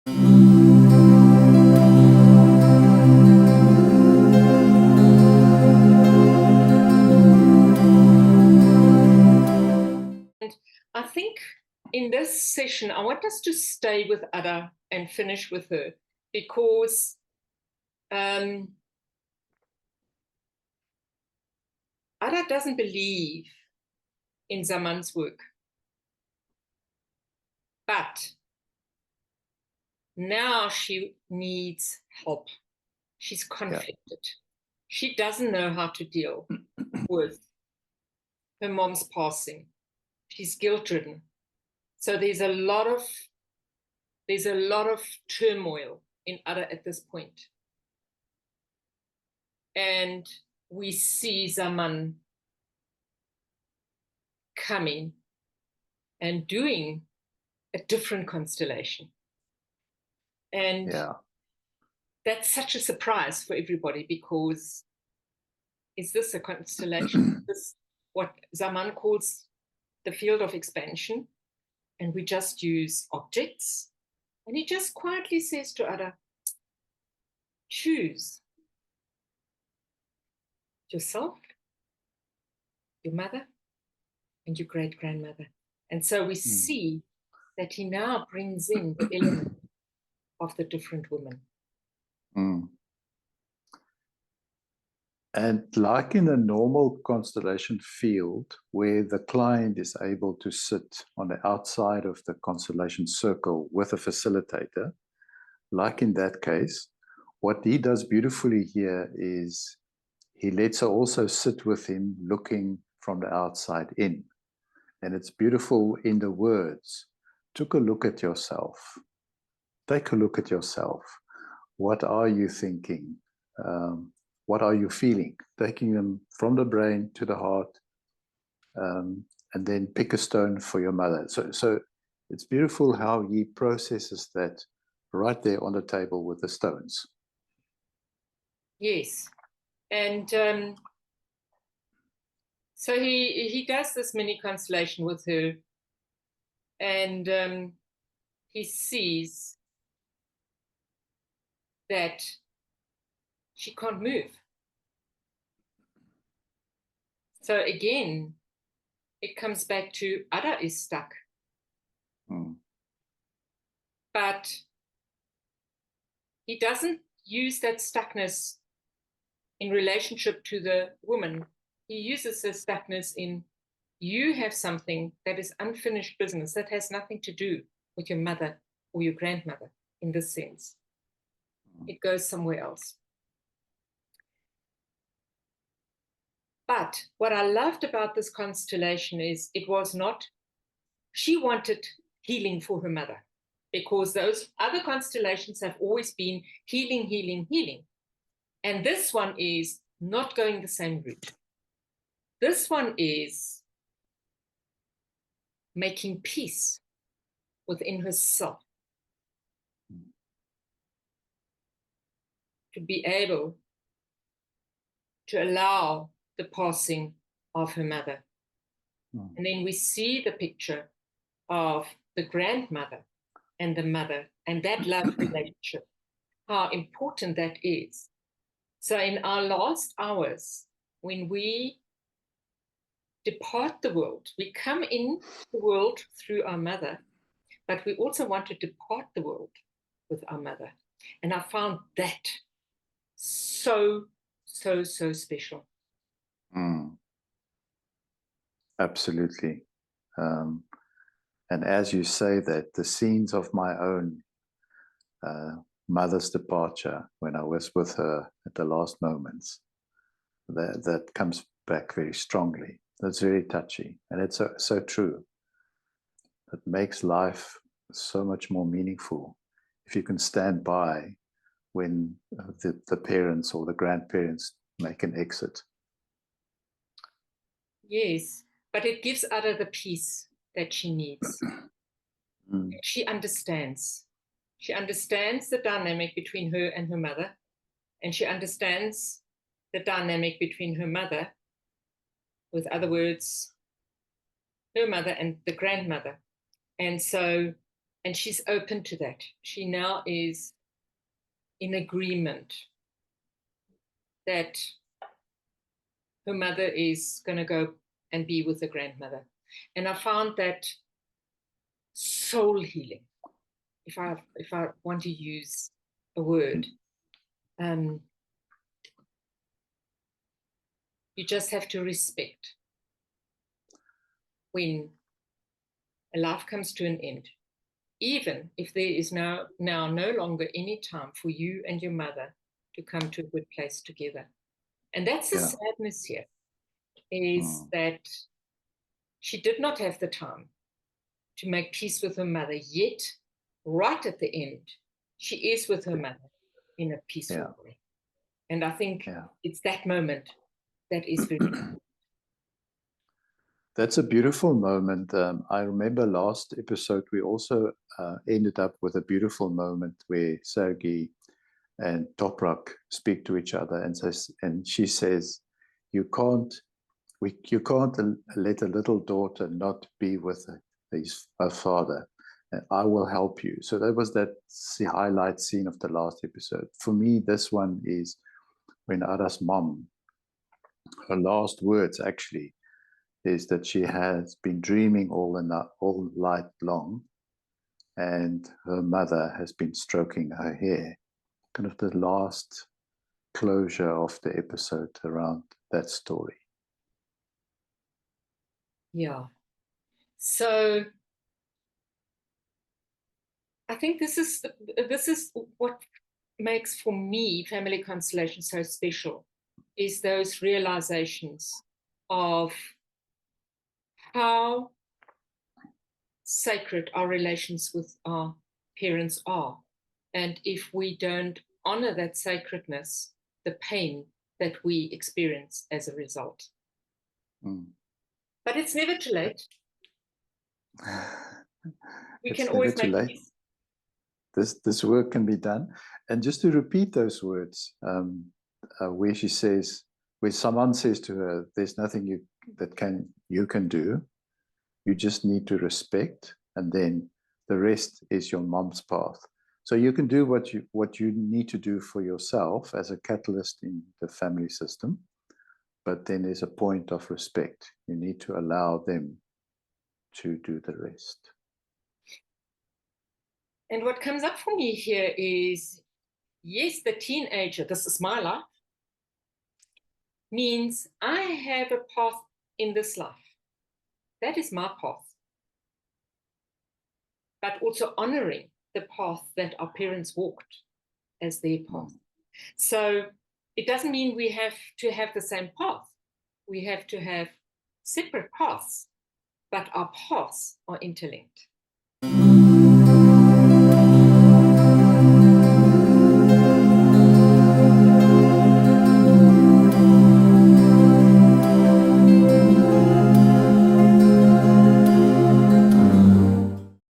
I think in this session, I want us to stay with Ada and finish with her, because Ada doesn't believe in Zaman's work. But now she needs help. She's conflicted. Yeah. She doesn't know how to deal with her mom's passing. She's guilt-ridden. So there's a lot of turmoil in Ada at this point. And we see Zaman coming and doing a different constellation. And yeah, that's such a surprise for everybody, because is this a constellation? This what Zaman calls the field of expansion, and we just use objects. And he just quietly says to Ada, choose yourself, your mother, and your great-grandmother. And so we see that he now brings in the element of the different women. And like in a normal constellation field, where the client is able to sit on the outside of the constellation circle with a facilitator, like in that case, what he does beautifully here is he lets her also sit with him, looking from the outside in. And it's beautiful in the words, take a look at yourself. Take a look at yourself. What are you thinking? What are you feeling? Taking them from the brain to the heart, and then pick a stone for your mother. So it's beautiful how he processes that right there on the table with the stones. Yes. And so he does this mini constellation with her, and he sees that she can't move. So again, it comes back to Ada is stuck. But he doesn't use that stuckness in relationship to the woman. He uses the stuckness in, you have something that is unfinished business that has nothing to do with your mother or your grandmother in this sense. It goes somewhere else. But what I loved about this constellation is it was not, she wanted healing for her mother, because those other constellations have always been healing, healing, healing. And this one is not going the same route. This one is making peace within herself, to be able to allow the passing of her mother. And then we see the picture of the grandmother and the mother and that love relationship, how important that is. So in our last hours, when we depart the world, we come in the world through our mother, but we also want to depart the world with our mother. And I found that so special. Absolutely. And as you say that, the scenes of my own mother's departure, when I was with her at the last moments, that comes back very strongly. That's very touchy, and it's so true. It makes life so much more meaningful if you can stand by when the parents or the grandparents make an exit. Yes, but it gives Ada the peace that she needs. She understands. She understands the dynamic between her and her mother, and she understands the dynamic between her mother, with other words, her mother and the grandmother. And so And she's open to that. She now is in agreement that her mother is going to go and be with the grandmother. And I found that soul healing, if I want to use a word. You just have to respect when a life comes to an end, even if there is now no longer any time for you and your mother to come to a good place together. And that's the sadness here, is that she did not have the time to make peace with her mother, yet right at the end, she is with her mother in a peaceful way. And I think it's that moment that is very That's a beautiful moment. I remember last episode, we also ended up with a beautiful moment where Sergei and Toprak speak to each other, and she says, you can't let a little daughter not be with her father. And I will help you. So that was the highlight scene of the last episode. For me, this one is when Ada's mom, her last words actually, is that she has been dreaming all night long, and her mother has been stroking her hair. Kind of the last closure of the episode around that story. Yeah. So I think this is what makes, for me, Family Constellation so special, is those realizations of how sacred our relations with our parents are. And if we don't honor that sacredness, the pain that we experience as a result. But it's never too late. We can always make peace. This work can be done. And just to repeat those words, where she says, where someone says to her, there's nothing you can do. You just need to respect, and then the rest is your mom's path. So you can do what you need to do for yourself as a catalyst in the family system, but then there's a point of respect. You need to allow them to do the rest. And what comes up for me here is, yes, the teenager, this is my life, means I have a path in this life. That is my path. But also honoring the path that our parents walked as their path. So it doesn't mean we have to have the same path. We have to have separate paths, but our paths are interlinked.